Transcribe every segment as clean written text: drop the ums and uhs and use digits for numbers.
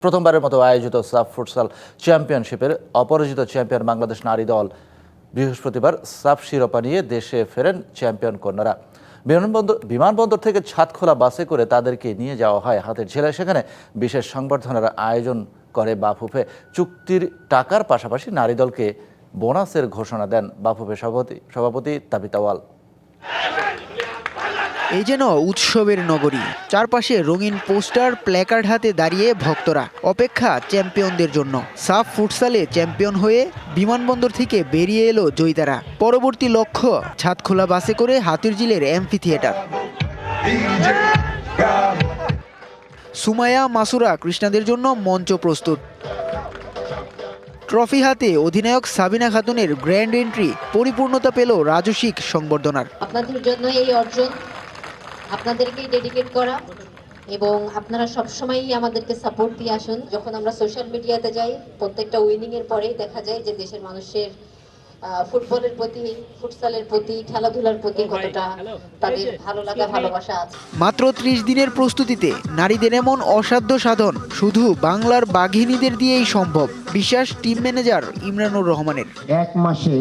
প্রথমবারের মতো আয়োজিত সাফ ফুটসাল চ্যাম্পিয়নশিপের অপরাজিত চ্যাম্পিয়ন বাংলাদেশ নারী দল বৃহস্পতিবার সাফ শিরোপা নিয়ে দেশে ফেরেন চ্যাম্পিয়ন কন্যারা। বিমানবন্দর থেকে ছাদখোলা বাসে করে তাদেরকে নিয়ে যাওয়া হয় হাতের ঝিলায়। সেখানে বিশেষ সংবর্ধনার আয়োজন করে বাফুফে। চুক্তির টাকার পাশাপাশি নারী দলকে বোনাসের ঘোষণা দেন বাফুফে সভাপতি তাবিথ আউয়াল। এই যেন উৎসবের নগরী, চারপাশে রঙিন পোস্টার, প্ল্যাকার্ড হাতে দাঁড়িয়ে ভক্তরা, অপেক্ষা চ্যাম্পিয়নদের জন্য। সাফ ফুটসালে চ্যাম্পিয়ন হয়ে বিমানবন্দর থেকে বেরিয়ে এলো জয়িতারা। পরবর্তী লক্ষ্য ছাদখোলা বাসে করে হাতিরঝিলের অ্যাম্ফি থিয়েটার। সুমাইয়া, মাসুরা কৃষ্ণাদের জন্য মঞ্চ প্রস্তুত। ট্রফি হাতে অধিনায়ক সাবিনা খাতুনের গ্র্যান্ড এন্ট্রি পরিপূর্ণতা পেল রাজস্বিক সংবর্ধনার। আপনাদের জন্য এই অর্জন আপনাদেরকেই ডেডিকেট করা, এবং আপনারা সবসময়ই আমাদেরকে সাপোর্ট দিয়ে আসুন। যখন আমরা সোশ্যাল মিডিয়াতে যাই, প্রত্যেকটা উইনিং এর পরেই দেখা যায় যে দেশের মানুষের ফুটবলের প্রতি, ফুটসালের প্রতি, খেলাধুলার প্রতি কতটা তাদের ভালো লাগা, ভালোবাসা আছে। মাত্র 30 দিনের প্রস্তুতিতে নারীদের এমন অসাধ্য সাধন শুধু বাংলার বাঘিনীদের দিয়েই সম্ভব, বিশ্বাস টিম ম্যানেজার ইমরানুর রহমানের। এক মাসে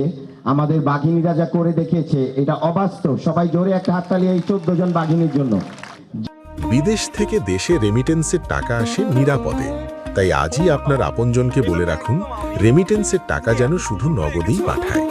আমাদের বাঘিনীরা যা করে দেখিয়েছে এটা অবাস্তব। সবাই জোরে একটা হাততালি এই 14 জন বাঘিনীর জন্য। বিদেশ থেকে দেশে রেমিটেন্সের টাকা আসে নিরাপদে, তাই আজই আপনার আপনজনকে বলে রাখুন রেমিটেন্সের টাকা যেন শুধু নগদেই পাঠায়।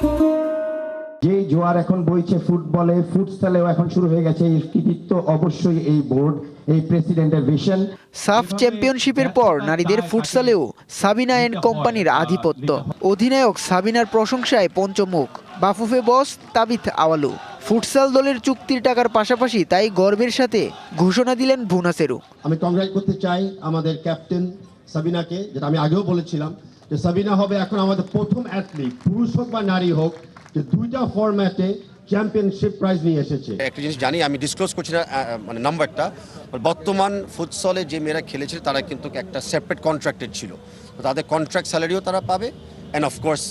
যেই জোয়ার এখন বইছে ফুটবলে, ফুটসালেও এখন শুরু হয়ে গেছে। এই কৃতিত্ব অবশ্যই এই বোর্ড, এই প্রেসিডেন্টের ভিশন। সাফ চ্যাম্পিয়নশিপের পর নারীদের ফুটসালেও সাবিনা এন্ড কোম্পানির আধিপত্য। অধিনায়ক সাবিনার প্রশংসায় পঞ্চমুখ বাফুফে বস তাবিথ আওয়ালু। ফুটসাল দলের চুক্তির টাকার পাশাপাশি তাই গর্বের সাথে ঘোষণা দিলেন বোনাসেরও। আমি কংগ্রেট করতে চাই আমাদের ক্যাপ্টেন সাবিনাকে, যেটা আমি আগেও বলেছিলাম যে সাবিনা হবে এখন আমাদের প্রথম অ্যাথলিট, পুরুষ হোক বা নারী হোক, যে দুইটা ফরম্যাটে চ্যাম্পিয়নশিপ প্রাইজ নিয়ে এসেছে। একটা জিনিস জানি, আমি ডিসক্লোজ করছি না মানে নাম্বারটা, বর্তমান ফুটসলে যে মেয়েরা খেলেছিল তারা কিন্তু একটা সেপারেট কন্ট্রাক্টেড ছিল, তো তাদের কন্ট্রাক্ট স্যালারিও তারা পাবে, অ্যান্ড অফকোর্স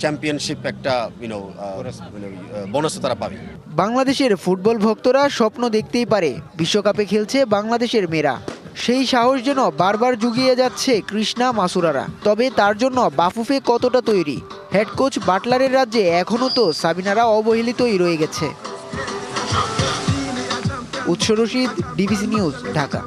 চ্যাম্পিয়নশিপ একটা বোনাসও তারা পাবে। বাংলাদেশের ফুটবল ভক্তরা স্বপ্ন দেখতেই পারে বিশ্বকাপে খেলছে বাংলাদেশের মেয়েরা। সেই সাহস যেন বারবার জুগিয়ে যাচ্ছে কৃষ্ণা, মাসুরারা। তবে তার জন্য বাফুফে কতটা তৈরি? হেড কোচ বাটলারের রাজ্যে এখনও তো সাবিনারা অবহেলিতই রয়ে গেছে। উৎস রশিদ, ডিবিসি নিউজ, ঢাকা।